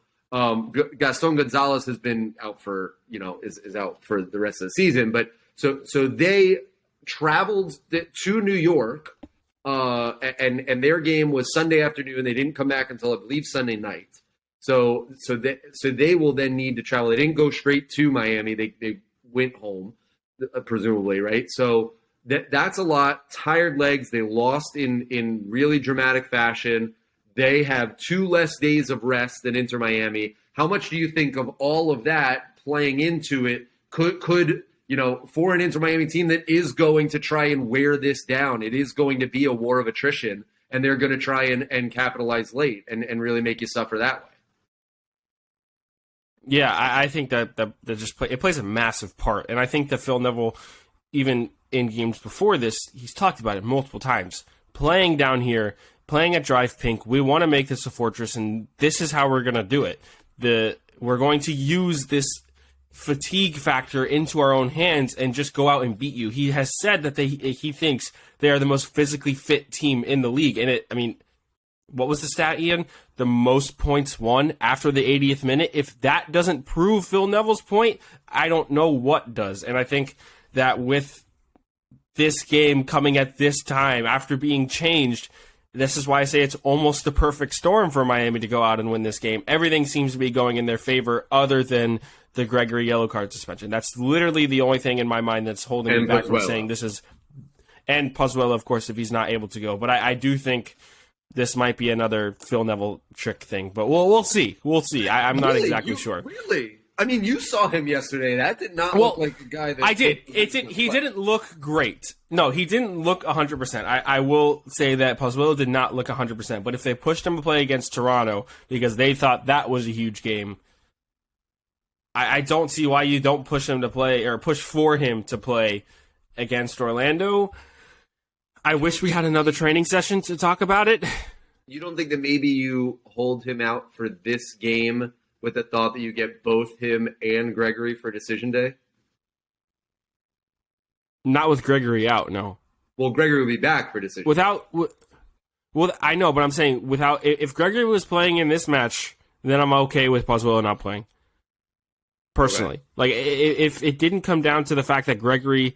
Gaston Gonzalez has been out for, is out for the rest of the season. But so they traveled to New York, and their game was Sunday afternoon. They didn't come back until, I believe, Sunday night. So they will then need to travel. They didn't go straight to Miami. They went home, presumably, right? So that's a lot. Tired legs. They lost in really dramatic fashion. They have 2 less days of rest than Inter Miami. How much do you think of all of that playing into it? Could for an Inter Miami team that is going to try and wear this down, it is going to be a war of attrition, and they're going to try and capitalize late and really make you suffer that way. Yeah, I think that it plays a massive part, and I think that Phil Neville, even in games before this, he's talked about it multiple times. Playing down here, playing at Drive Pink, we want to make this a fortress, and this is how we're going to do it. We're going to use this fatigue factor into our own hands and just go out and beat you. He has said that he thinks they are the most physically fit team in the league, and what was the stat, Ian? The most points won after the 80th minute. If that doesn't prove Phil Neville's point, I don't know what does. And I think that with this game coming at this time, after being changed, this is why I say it's almost the perfect storm for Miami to go out and win this game. Everything seems to be going in their favor other than the Gregory yellow card suspension. That's literally the only thing in my mind that's holding me back from saying this is... And Pozuelo, of course, if he's not able to go. But I do think this might be another Phil Neville trick thing. But we'll see. We'll see. I'm not exactly sure. Really? I mean, you saw him yesterday. That did not look like a guy that... I did. He didn't look great. No, he didn't look 100%. I will say that Pozuelo did not look 100%. But if they pushed him to play against Toronto because they thought that was a huge game, I don't see why you don't push him to play or push for him to play against Orlando. I wish we had another training session to talk about it. You don't think that maybe you hold him out for this game with the thought that you get both him and Gregory for decision day? Not with Gregory out, no. Well, Gregory will be back for decision. Well, I know, but I'm saying if Gregory was playing in this match, then I'm okay with Pozuelo not playing. Personally. Okay. Like, if it didn't come down to the fact that Gregory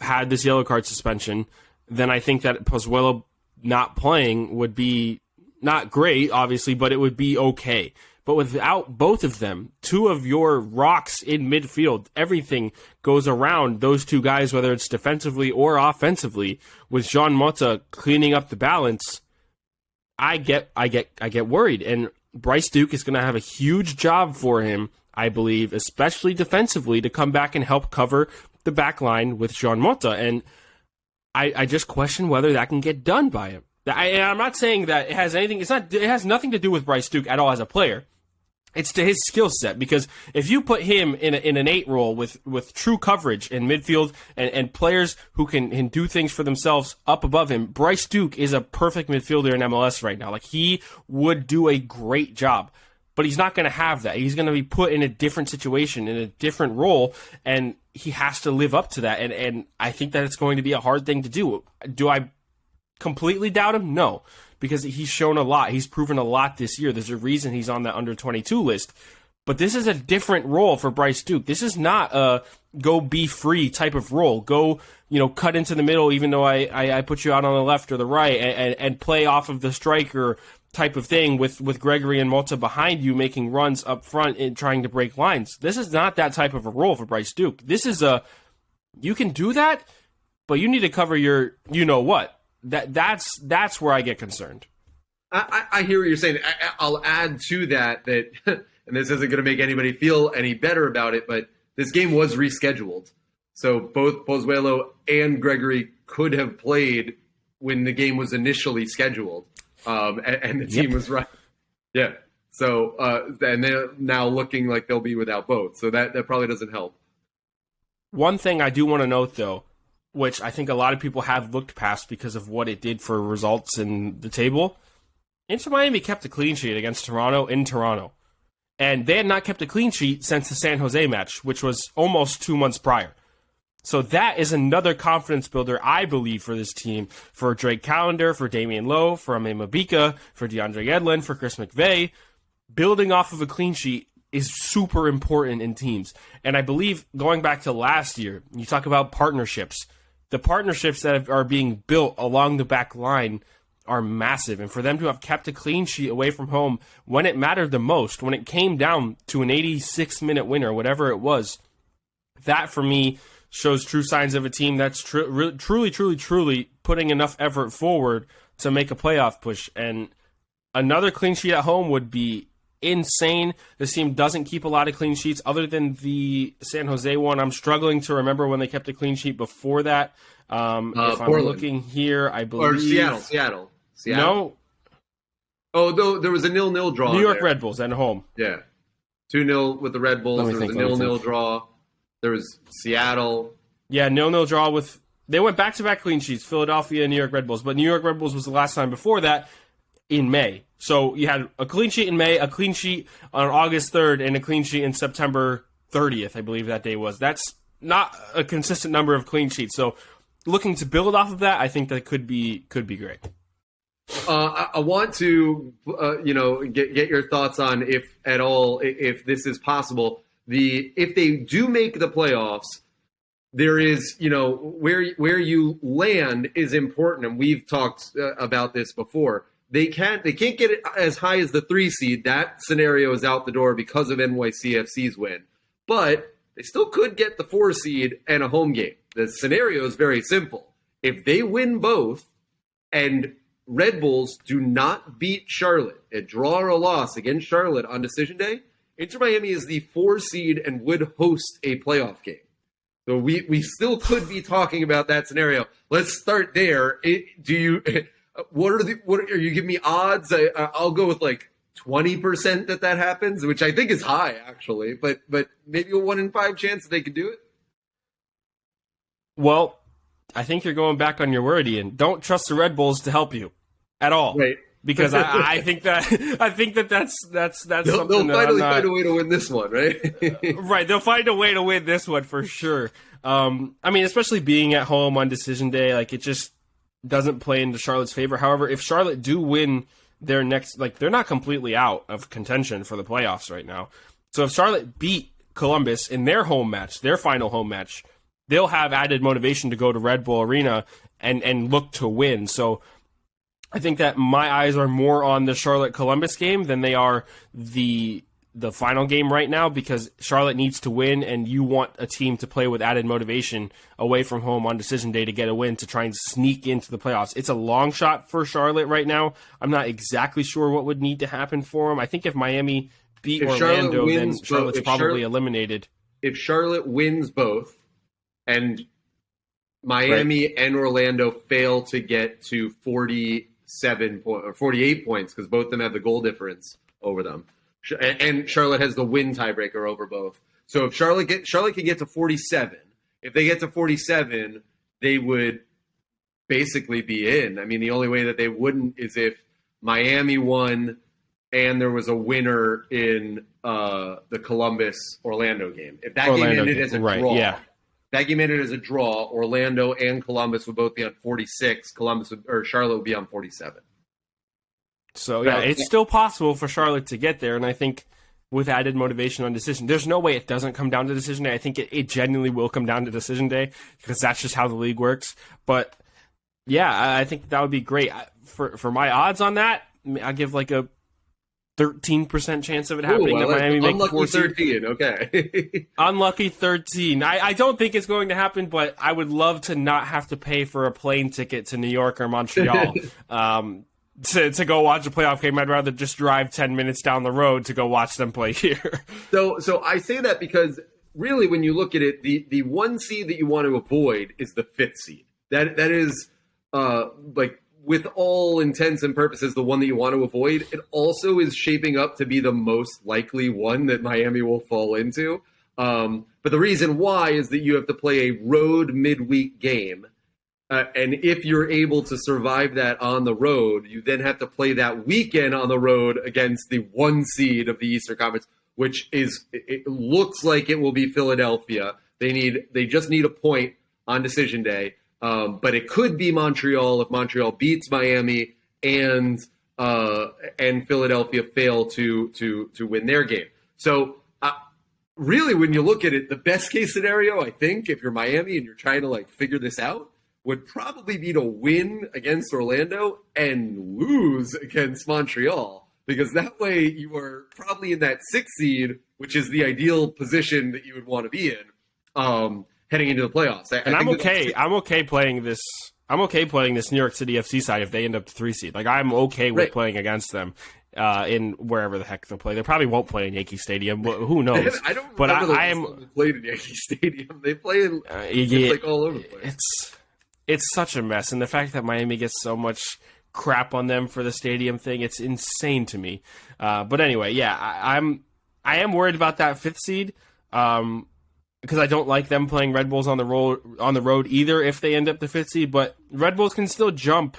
had this yellow card suspension, then I think that Pozuelo not playing would be not great, obviously, but it would be okay. But without both of them, two of your rocks in midfield, everything goes around those two guys, whether it's defensively or offensively. With Jean Mota cleaning up the balance, I get worried. And Bryce Duke is going to have a huge job for him, I believe, especially defensively, to come back and help cover the back line with Jean Mota. And I just question whether that can get done by him. I'm not saying that it has anything. It has nothing to do with Bryce Duke at all as a player. It's to his skill set, because if you put him in an 8 role with true coverage in midfield and players who can do things for themselves up above him, Bryce Duke is a perfect midfielder in MLS right now. Like, he would do a great job, but he's not going to have that. He's going to be put in a different situation, in a different role, and he has to live up to that. And I think that it's going to be a hard thing to do. Do I completely doubt him? No. Because he's shown a lot. He's proven a lot this year. There's a reason he's on that under-22 list. But this is a different role for Bryce Duke. This is not a go be free type of role. Go, cut into the middle even though I put you out on the left or the right and play off of the striker type of thing with Gregory and Mota behind you making runs up front and trying to break lines. This is not that type of a role for Bryce Duke. This is you can do that, but you need to cover your you-know-what. That's where I get concerned. I hear what you're saying. I'll add to that, and this isn't going to make anybody feel any better about it, but this game was rescheduled. So both Pozuelo and Gregory could have played when the game was initially scheduled, and the team was right. Yeah. So and they're now looking like they'll be without both. So that probably doesn't help. One thing I do want to note, though, which I think a lot of people have looked past because of what it did for results in the table. Inter Miami kept a clean sheet against Toronto in Toronto. And they had not kept a clean sheet since the San Jose match, which was almost 2 months prior. So that is another confidence builder, I believe, for this team. For Drake Callender, for Damian Lowe, for Ame Mabika, for DeAndre Yedlin, for Chris McVeigh. Building off of a clean sheet is super important in teams. And I believe, going back to last year, you talk about partnerships. The partnerships that are being built along the back line are massive. And for them to have kept a clean sheet away from home when it mattered the most, when it came down to an 86-minute win or whatever it was, that for me shows true signs of a team that's truly putting enough effort forward to make a playoff push. And another clean sheet at home would be insane. This team doesn't keep a lot of clean sheets other than the San Jose one. I'm struggling to remember when they kept a clean sheet before that. If I'm looking here, I believe... Or Seattle. No. Oh, there was a 0-0 draw. New York Red Bulls at home. Yeah. 2-0 with the Red Bulls. There was a 0-0 draw. There was Seattle. Yeah, 0-0 draw with... They went back-to-back clean sheets, Philadelphia and New York Red Bulls. But New York Red Bulls was the last time before that in May. So you had a clean sheet in May, a clean sheet on August 3rd, and a clean sheet in September 30th, I believe that day was. That's not a consistent number of clean sheets. So looking to build off of that, I think that could be great. I want to, get your thoughts on, if at all, if this is possible. If they do make the playoffs, there is, where you land is important, and we've talked about this before. They can't get it as high as the 3 seed. That scenario is out the door because of NYCFC's win, but they still could get the 4 seed and a home game. The scenario is very simple. If they win both and Red Bulls do not beat Charlotte, a draw or a loss against Charlotte on decision day, Inter Miami is the 4 seed and would host a playoff game. So we still could be talking about that scenario. Let's start there. What are you giving me odds? I'll go with like 20% that happens, which I think is high actually, but maybe a 1 in 5 chance that they could do it. Well, I think you're going back on your word, Ian. Don't trust the Red Bulls to help you at all. Right. Because I think that's something they'll finally find a way to win this one, right? Right, they'll find a way to win this one for sure. I mean, especially being at home on decision day, like it just doesn't play into Charlotte's favor. However, if Charlotte do win their next, like they're not completely out of contention for the playoffs right now. So if Charlotte beat Columbus in their home match, their final home match, they'll have added motivation to go to Red Bull Arena and look to win. So I think that my eyes are more on the Charlotte-Columbus game than they are the final game right now, because Charlotte needs to win, and you want a team to play with added motivation away from home on decision day to get a win to try and sneak into the playoffs. It's a long shot for Charlotte right now. I'm not exactly sure what would need to happen for them. I think if Miami beat Orlando, then Charlotte's probably eliminated. If Charlotte wins both, and Miami and Orlando fail to get to 48 points because both of them have the goal difference over them, and Charlotte has the win tiebreaker over both. So if Charlotte can get to 47, if they get to 47, they would basically be in. I mean, the only way that they wouldn't is if Miami won and there was a winner in the Columbus-Orlando game. If that game ended as a draw, that game ended as a draw, Orlando and Columbus would both be on 46. Charlotte would be on 47. So, yeah, it's still possible for Charlotte to get there, and I think with added motivation on decision, there's no way it doesn't come down to decision day. I think it genuinely will come down to decision day, because that's just how the league works. But, yeah, I think that would be great. For my odds on that, I'll give like a 13% chance of it happening. That Miami make the 4 seed. 13, okay. Unlucky 13. I don't think it's going to happen, but I would love to not have to pay for a plane ticket to New York or Montreal to go watch a playoff game. I'd rather just drive 10 minutes down the road to go watch them play here. So I say that because really when you look at it, the 1 seed that you want to avoid is the 5th seed. That is like, with all intents and purposes, the one that you want to avoid. It also is shaping up to be the most likely one that Miami will fall into. But the reason why is that you have to play a road midweek game. And if you're able to survive that on the road, you then have to play that weekend on the road against the 1 seed of the Eastern Conference, which it looks like it will be Philadelphia. They just need a point on decision day. But it could be Montreal if Montreal beats Miami and Philadelphia fail to win their game. So really, when you look at it, the best case scenario, I think, if you're Miami and you're trying to like figure this out, would probably be to win against Orlando and lose against Montreal, because that way you are probably in that 6th seed, which is the ideal position that you would want to be in. Heading into the playoffs. I'm okay playing this. I'm okay playing this New York City FC side if they end up the 3 seed. Like, I'm okay with playing against them in wherever the heck they'll play. They probably won't play in Yankee Stadium, but who knows? I don't. But I am played in Yankee Stadium. They play in like all over the place. It's such a mess, and the fact that Miami gets so much crap on them for the stadium thing, it's insane to me. But anyway, yeah, I am worried about that 5th seed. Because I don't like them playing Red Bulls on the road either if they end up the 5th seed, but Red Bulls can still jump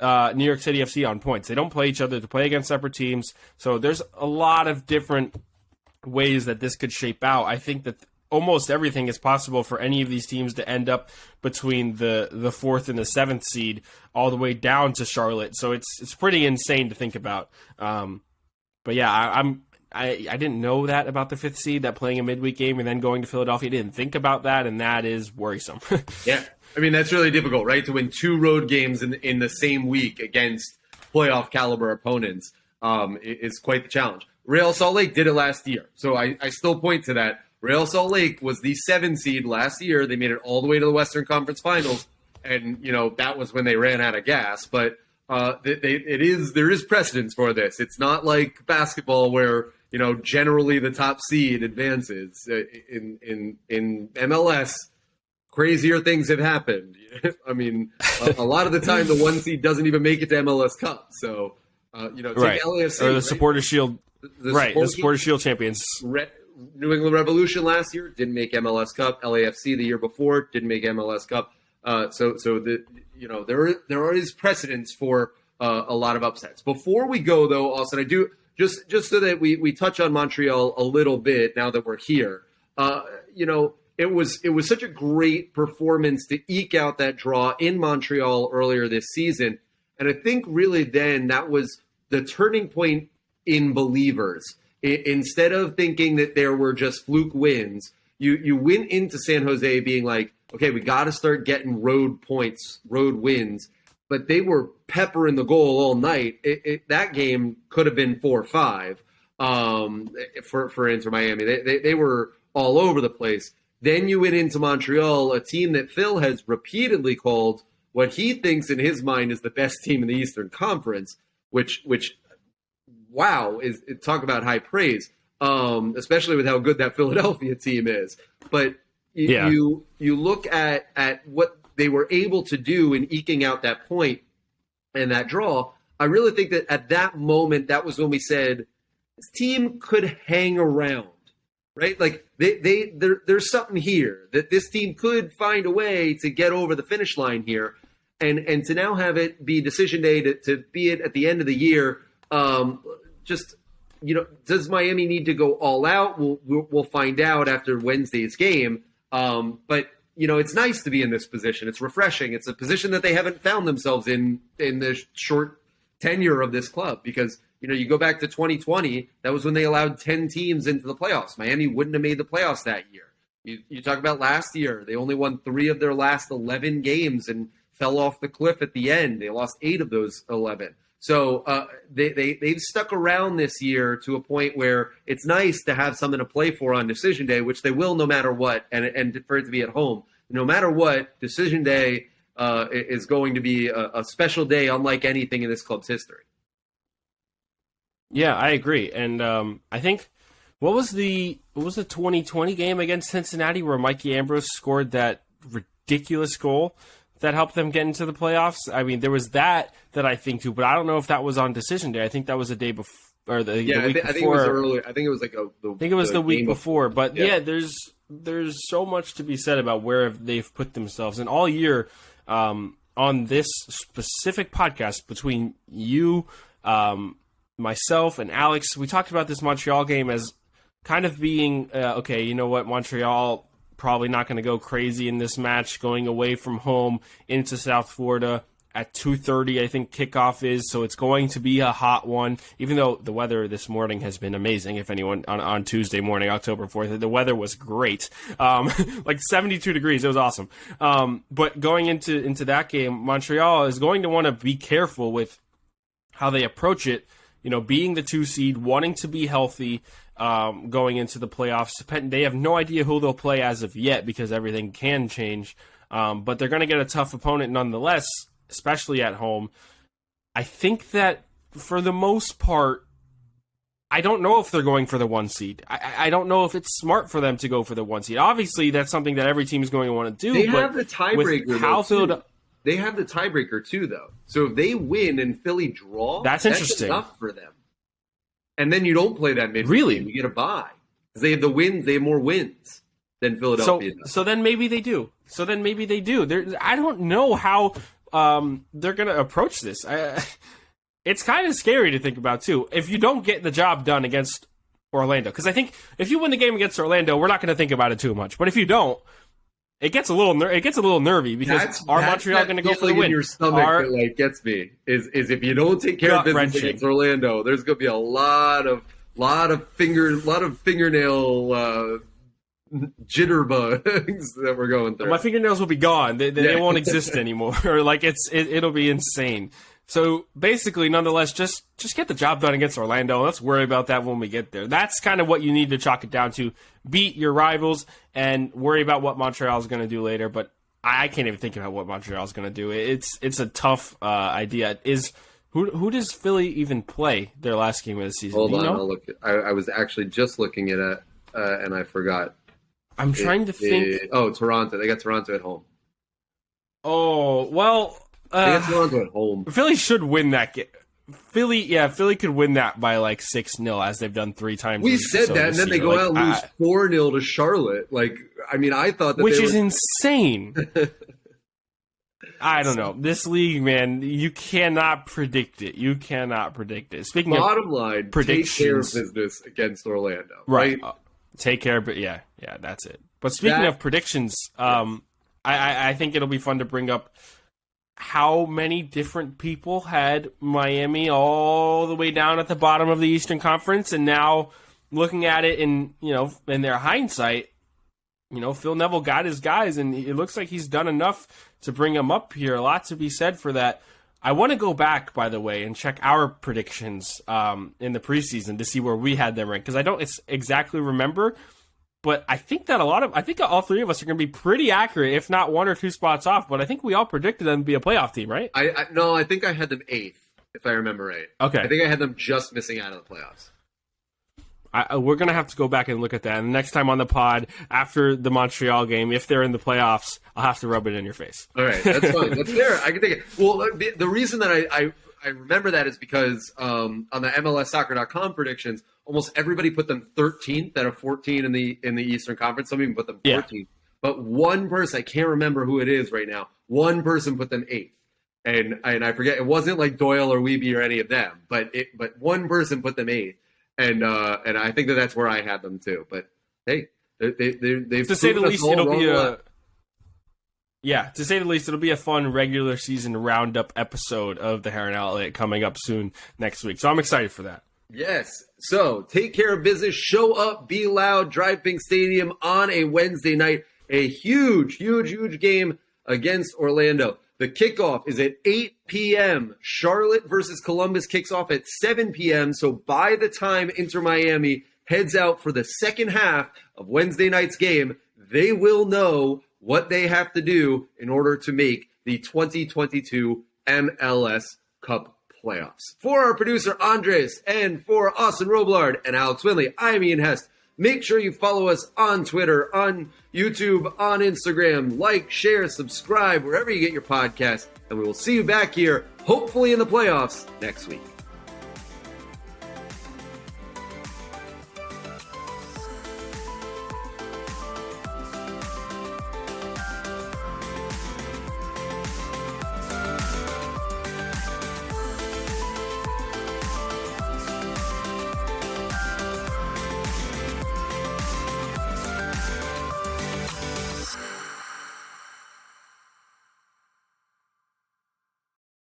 New York City FC on points. They don't play each other to play against separate teams, so there's a lot of different ways that this could shape out. I think that almost everything is possible for any of these teams to end up between the 4th and the 7th seed all the way down to Charlotte, so it's pretty insane to think about. But yeah, I didn't know that about the 5th seed, that playing a midweek game and then going to Philadelphia. I didn't think about that, and that is worrisome. Yeah. I mean, that's really difficult, right? To win 2 road games in the same week against playoff caliber opponents is quite the challenge. Real Salt Lake did it last year, so I still point to that. Real Salt Lake was the 7 seed last year. They made it all the way to the Western Conference Finals, and that was when they ran out of gas. But there is precedence for this. It's not like basketball where generally the top seed advances. In MLS, crazier things have happened. I mean, a lot of the time the one seed doesn't even make it to MLS Cup. So, take LAFC, or the Supporters Shield, the Supporters Shield champions. New England Revolution last year didn't make MLS Cup. LAFC the year before didn't make MLS Cup. There is precedence for a lot of upsets. Before we go, though, Austin, I do just so that we touch on Montreal a little bit now that we're here. It was such a great performance to eke out that draw in Montreal earlier this season, and I think really then that was the turning point in believers. Instead of thinking that there were just fluke wins, you went into San Jose being like, okay, we got to start getting road points, road wins. But they were peppering the goal all night. That game could have been 4-5 for Inter Miami. They were all over the place. Then you went into Montreal, a team that Phil has repeatedly called what he thinks in his mind is the best team in the Eastern Conference, which wow, is talk about high praise, especially with how good that Philadelphia team is. But you look at what they were able to do in eking out that point and that draw. I really think that at that moment, that was when we said this team could hang around, right? Like there's something here that this team could find a way to get over the finish line here, and to now have it be decision day to be it at the end of the year. Does Miami need to go all out? We'll find out after Wednesday's game. But it's nice to be in this position. It's refreshing. It's a position that they haven't found themselves in the short tenure of this club, because you go back to 2020. That was when they allowed 10 teams into the playoffs. Miami wouldn't have made the playoffs that year. You talk about last year. They only won 3 of their last 11 games and fell off the cliff at the end. They lost 8 of those 11. So they've stuck around this year to a point where it's nice to have something to play for on decision day, which they will no matter what, and for it to be at home. No matter what, decision day is going to be a special day unlike anything in this club's history. Yeah, I agree. And I think, what was the 2020 game against Cincinnati where Mikey Ambrose scored that ridiculous goal that helped them get into the playoffs? I mean, there was that I think too, but I don't know if that was on decision day. I think that was the day before, or the week before. I think it was earlier. I think it was like the week before. But yeah, there's so much to be said about where they've put themselves, and all year on this specific podcast between you, myself, and Alex, we talked about this Montreal game as kind of being okay. You know what, Montreal probably not going to go crazy in this match, going away from home into South Florida at 2:30, I think kickoff is, so it's going to be a hot one, even though the weather this morning has been amazing. If anyone on Tuesday morning, October 4th, the weather was great, like 72 degrees. It was awesome. But going into that game, Montreal is going to want to be careful with how they approach it, being the 2 seed, wanting to be healthy, going into the playoffs. They have no idea who they'll play as of yet, because everything can change. But they're going to get a tough opponent nonetheless, especially at home. I think that for the most part, I don't know if they're going for the 1 seed. I don't know if it's smart for them to go for the 1 seed. Obviously, that's something that every team is going to want to do. They have the tiebreaker. They have the tiebreaker too, though. So if they win and Philly draw, that's interesting. Enough for them. And then you don't play that midweek really game. You get a bye because they have the wins. They have more wins than Philadelphia does. So then maybe they do. I don't know how they're going to approach this. It's kind of scary to think about too. If you don't get the job done against Orlando, because I think if you win the game against Orlando, we're not going to think about it too much. But if you don't, it gets a little nervy, because are Montreal going to go for the win? In your stomach that gets me is if you don't take care of business against Orlando, there's going to be a lot of fingernail jitterbugs that we're going through. My fingernails will be gone. They won't exist anymore. Like it'll be insane. So basically, nonetheless, just get the job done against Orlando. Let's worry about that when we get there. That's kind of what you need to chalk it down to. Beat your rivals and worry about what Montreal is going to do later. But I can't even think about what Montreal is going to do. It's a tough idea. Is Who does Philly even play their last game of the season? Hold on, I'll look. I was actually just looking at it, and I forgot. I'm trying to think. Toronto. They got Toronto at home. Oh, well. They got Toronto at home. Philly should win that game. Philly could win that by like 6-0, as they've done 3 times. We said that, and then they go out and lose 4-0 to Charlotte. Like, I mean, I thought that which is insane. I don't know. This league, man, you cannot predict it. Speaking bottom of line, predictions, take care of business against Orlando. Right. Take care of it. Yeah, that's it. But speaking of predictions, I think it'll be fun to bring up how many different people had Miami all the way down at the bottom of the Eastern Conference, and now looking at it in their hindsight, Phil Neville got his guys, and it looks like he's done enough to bring them up here. A lot to be said for that. I want to go back, by the way, and check our predictions in the preseason to see where we had them ranked, because I don't exactly remember. But I think that all 3 of us are going to be pretty accurate, if not 1 or 2 spots off. But I think we all predicted them to be a playoff team, right? No, I think I had them 8th, if I remember right. Okay. I think I had them just missing out of the playoffs. We're going to have to go back and look at that. And next time on the pod, after the Montreal game, if they're in the playoffs, I'll have to rub it in your face. All right, that's fine. That's fair. I can take it. Well, the reason that I remember that is because on the MLSsoccer.com predictions, almost everybody put them 13th out of 14 in the Eastern Conference. Some even put them 14th. Yeah. But one person, I can't remember who it is right now, one person put them 8th. And I forget, it wasn't like Doyle or Weeby or any of them, but one person put them 8th. And I think that's where I had them too. But hey, they've to say the least, it'll be to say the least, it'll be a fun regular season roundup episode of the Heron Outlet coming up soon next week. So I'm excited for that. Yes. So take care of business. Show up, be loud. Drive Pink Stadium on a Wednesday night. A huge game against Orlando. The kickoff is at 8 p.m. Charlotte versus Columbus kicks off at 7 p.m. So by the time Inter Miami heads out for the second half of Wednesday night's game, they will know what they have to do in order to make the 2022 MLS Cup playoffs. For our producer, Andres, and for Austin Roblard and Alex Winley, I'm Ian Hest. Make sure you follow us on Twitter, on YouTube, on Instagram. Like, share, subscribe, wherever you get your podcasts. And we will see you back here, hopefully in the playoffs, next week.